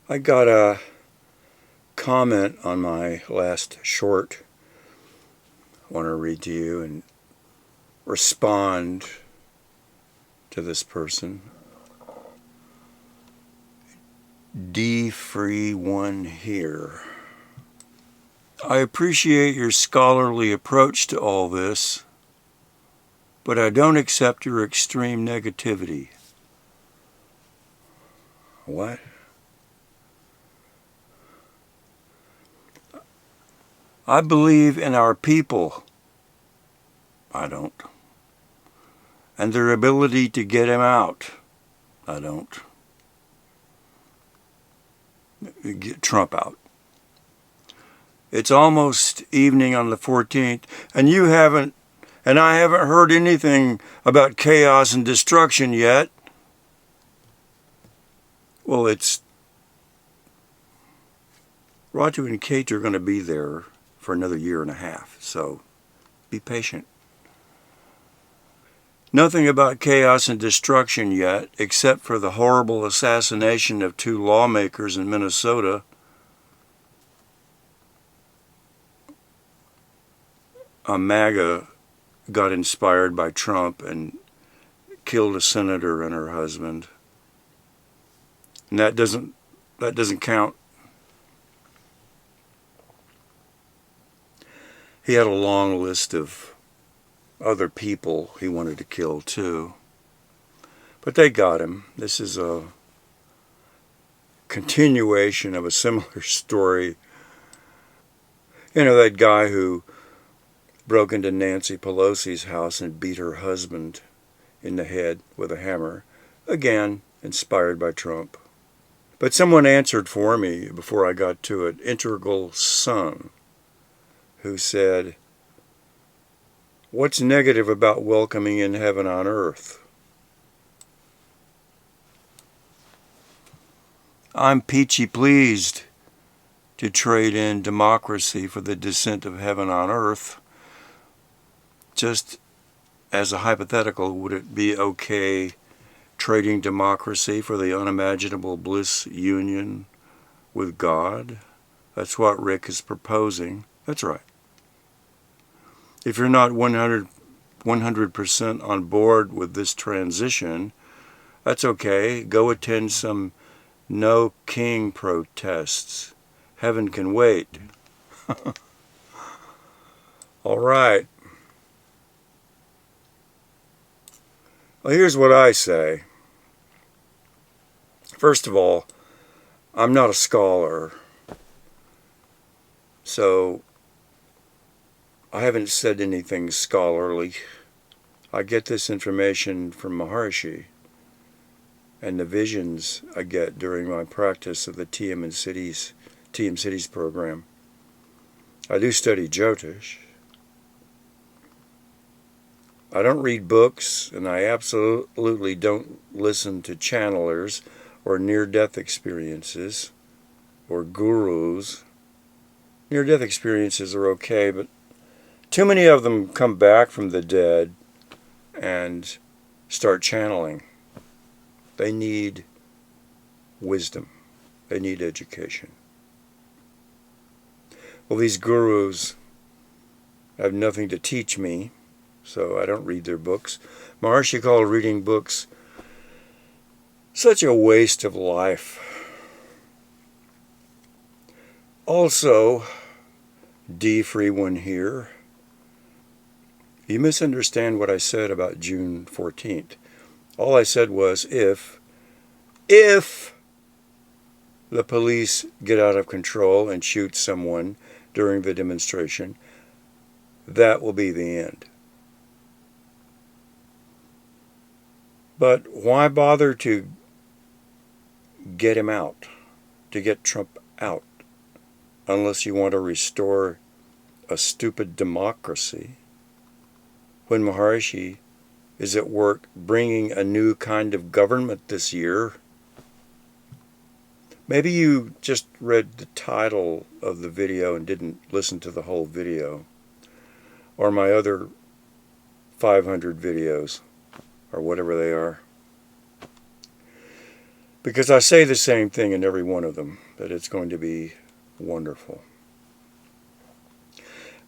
I got a comment on my last short. I want to read to you and respond to this person. D Free One here. I appreciate your scholarly approach to all this, but I don't accept your extreme negativity. What? I believe in our people. I don't. And their ability to get him out. I don't. Get Trump out. It's almost evening on the 14th, and I haven't heard anything about chaos and destruction yet. Well, Roger and Kate are going to be there for another year and a half, so be patient. Nothing about chaos and destruction yet, except for the horrible assassination of 2 lawmakers in Minnesota. A MAGA got inspired by Trump and killed a senator and her husband. And that doesn't count. He had a long list of other people he wanted to kill too. But they got him. This is a continuation of a similar story. You know, that guy who broke into Nancy Pelosi's house and beat her husband in the head with a hammer. Again, inspired by Trump. But someone answered for me before I got to it, Integral Son, who said, "What's negative about welcoming in heaven on earth?" I'm peachy pleased to trade in democracy for the descent of heaven on earth. Just as a hypothetical, would it be okay trading democracy for the unimaginable bliss union with God? That's what Rick is proposing. That's right. If you're not 100% on board with this transition, that's okay. Go attend some No King protests. Heaven can wait. All right. Well, here's what I say. First of all, I'm not a scholar, so I haven't said anything scholarly. I get this information from Maharishi and the visions I get during my practice of the TM Cities program. I do study Jyotish. I don't read books, and I absolutely don't listen to channelers or near-death experiences or gurus. Near-death experiences are okay, but too many of them come back from the dead and start channeling. They need wisdom. They need education. Well, these gurus have nothing to teach me, so I don't read their books. Maharishi called reading books such a waste of life. Also, D Free One here, you misunderstand what I said about June 14th. All I said was if the police get out of control and shoot someone during the demonstration, that will be the end. But why bother to get him out, to get Trump out, unless you want to restore a stupid democracy, when Maharishi is at work bringing a new kind of government this year? Maybe you just read the title of the video and didn't listen to the whole video, or my other 500 videos, or whatever they are. Because I say the same thing in every one of them, that it's going to be wonderful.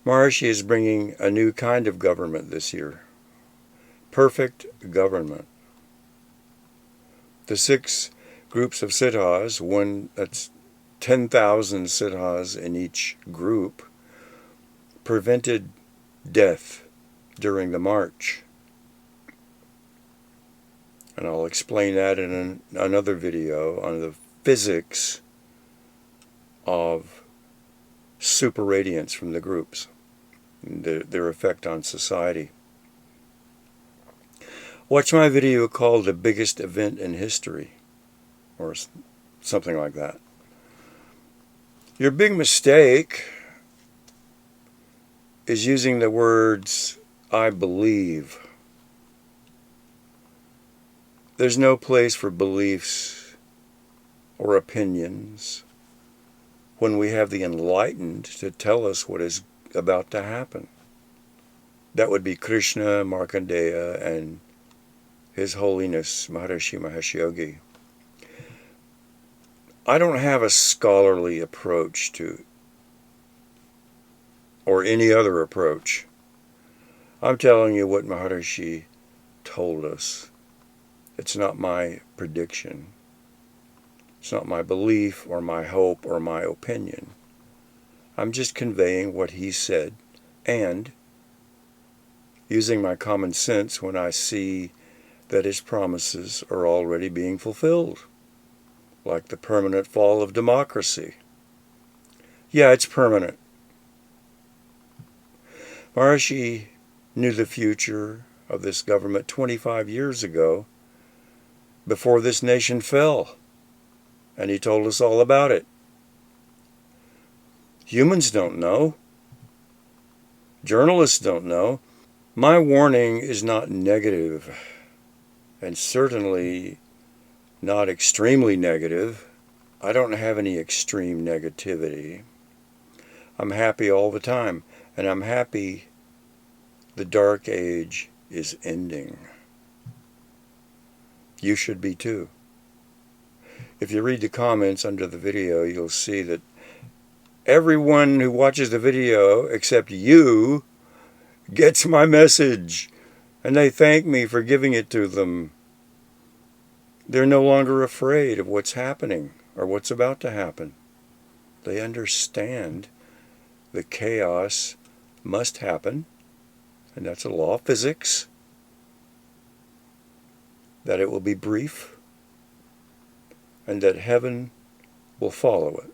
Maharishi is bringing a new kind of government this year. Perfect government. The 6 groups of siddhas, that's 10,000 siddhas in each group, prevented death during the march. And I'll explain that in another video on the physics of super radiance from the groups, and their effect on society. Watch my video called The Biggest Event in History, or something like that. Your big mistake is using the words, I believe. There's no place for beliefs or opinions when we have the enlightened to tell us what is about to happen. That would be Krishna, Markandeya, and His Holiness Maharishi Mahesh Yogi. I don't have a scholarly approach to, or any other approach. I'm telling you what Maharishi told us. It's not my prediction. It's not my belief or my hope or my opinion. I'm just conveying what he said and using my common sense when I see that his promises are already being fulfilled, like the permanent fall of democracy. Yeah, it's permanent. Maharishi knew the future of this government 25 years ago, before this nation fell, and he told us all about it. Humans don't know. Journalists don't know. My warning is not negative, and certainly not extremely negative. I don't have any extreme negativity. I'm happy all the time, and I'm happy the dark age is ending. You should be too. If you read the comments under the video, you'll see that everyone who watches the video, except you, gets my message, and they thank me for giving it to them. They're no longer afraid of what's happening or what's about to happen. They understand the chaos must happen, and that's a law of physics, that it will be brief, and that heaven will follow it.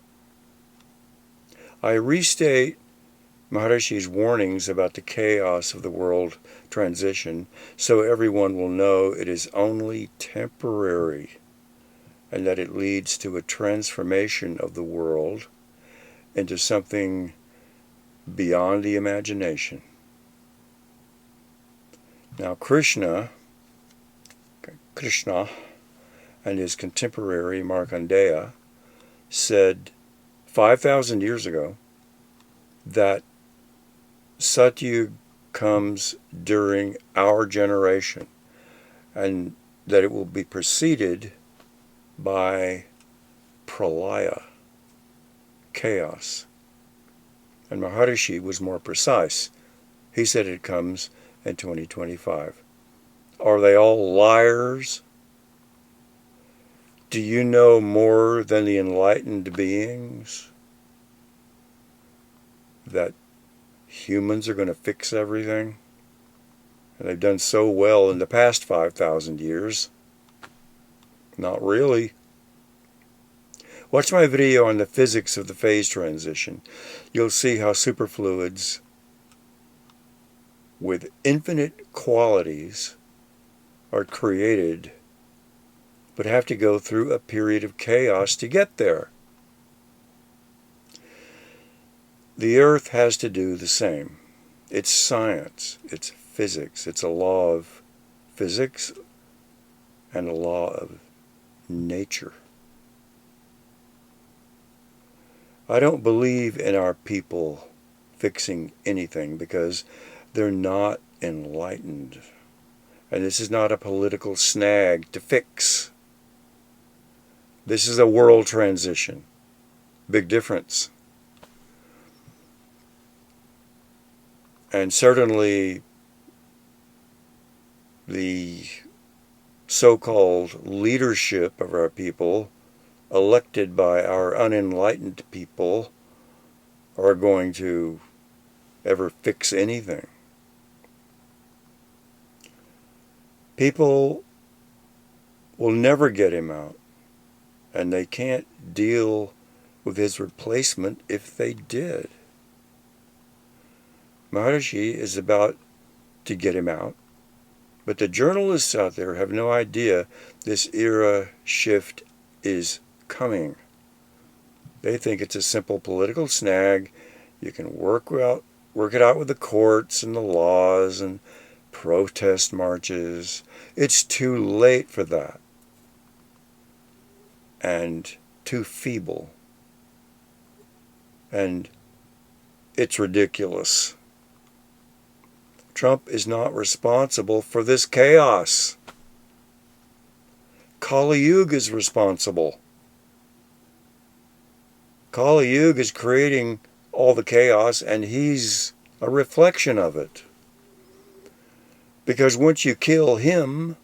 I restate Maharishi's warnings about the chaos of the world transition so everyone will know it is only temporary and that it leads to a transformation of the world into something beyond the imagination. Now Krishna and his contemporary Markandeya said 5,000 years ago that Satyug comes during our generation and that it will be preceded by pralaya, chaos. And Maharishi was more precise. He said it comes in 2025. Are they all liars? Do you know more than the enlightened beings? That humans are going to fix everything? And they've done so well in the past 5,000 years. Not really. Watch my video on the physics of the phase transition. You'll see how superfluids with infinite qualities are created, but have to go through a period of chaos to get there. The earth has to do the same. It's science, it's physics, it's a law of physics and a law of nature. I don't believe in our people fixing anything because they're not enlightened. And this is not a political snag to fix. This is a world transition. Big difference. And certainly the so-called leadership of our people, elected by our unenlightened people, are going to ever fix anything. People will never get him out, and they can't deal with his replacement if they did. Maharishi is about to get him out, but the journalists out there have no idea this era shift is coming. They think it's a simple political snag. You can work it out with the courts and the laws and protest marches. It's too late for that, and too feeble, and it's ridiculous. Trump is not responsible for this chaos. Kali Yuga is responsible. Kali Yuga is creating all the chaos, and he's a reflection of it. Because once you kill him,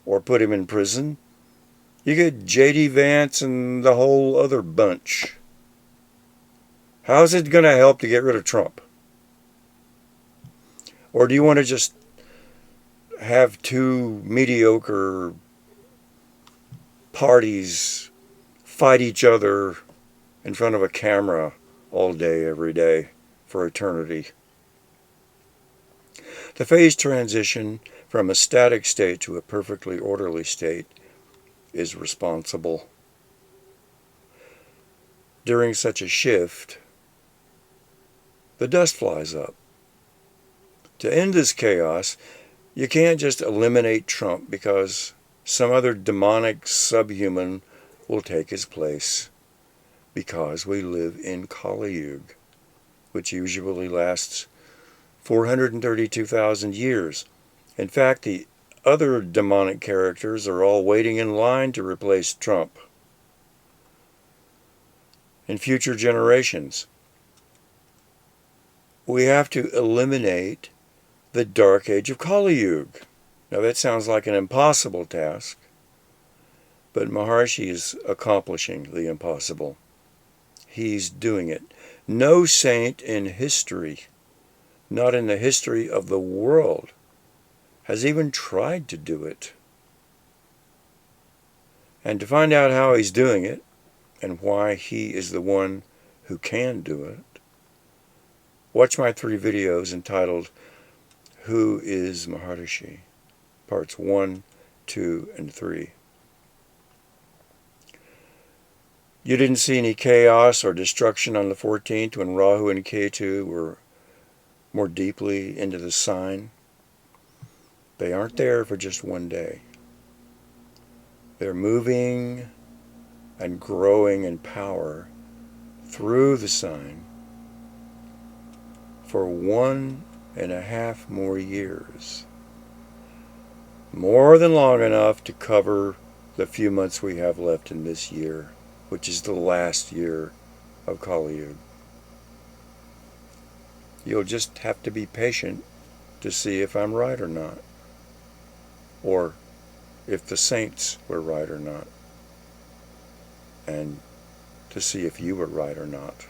or put him in prison, you get J.D. Vance and the whole other bunch. How's it going to help to get rid of Trump? Or do you want to just have two mediocre parties fight each other in front of a camera all day, every day, for eternity? The phase transition from a static state to a perfectly orderly state is responsible. During such a shift, the dust flies up. To end this chaos, you can't just eliminate Trump because some other demonic subhuman will take his place. Because we live in Kali Yuga, which usually lasts 432,000 years. In fact, the other demonic characters are all waiting in line to replace Trump in future generations. We have to eliminate the dark age of Kali Yuga. Now that sounds like an impossible task, but Maharishi is accomplishing the impossible. He's doing it. No saint in history, not in the history of the world, has even tried to do it. And to find out how he's doing it, and why he is the one who can do it, watch my 3 videos entitled, Who is Maharishi? Parts 1, 2, and 3. You didn't see any chaos or destruction on the 14th when Rahu and Ketu were more deeply into the sign. They aren't there for just one day. They're moving and growing in power through the sign for 1.5 more years. More than long enough to cover the few months we have left in this year, which is the last year of Kali Yuga. You'll just have to be patient to see if I'm right or not, or if the saints were right or not, and to see if you were right or not.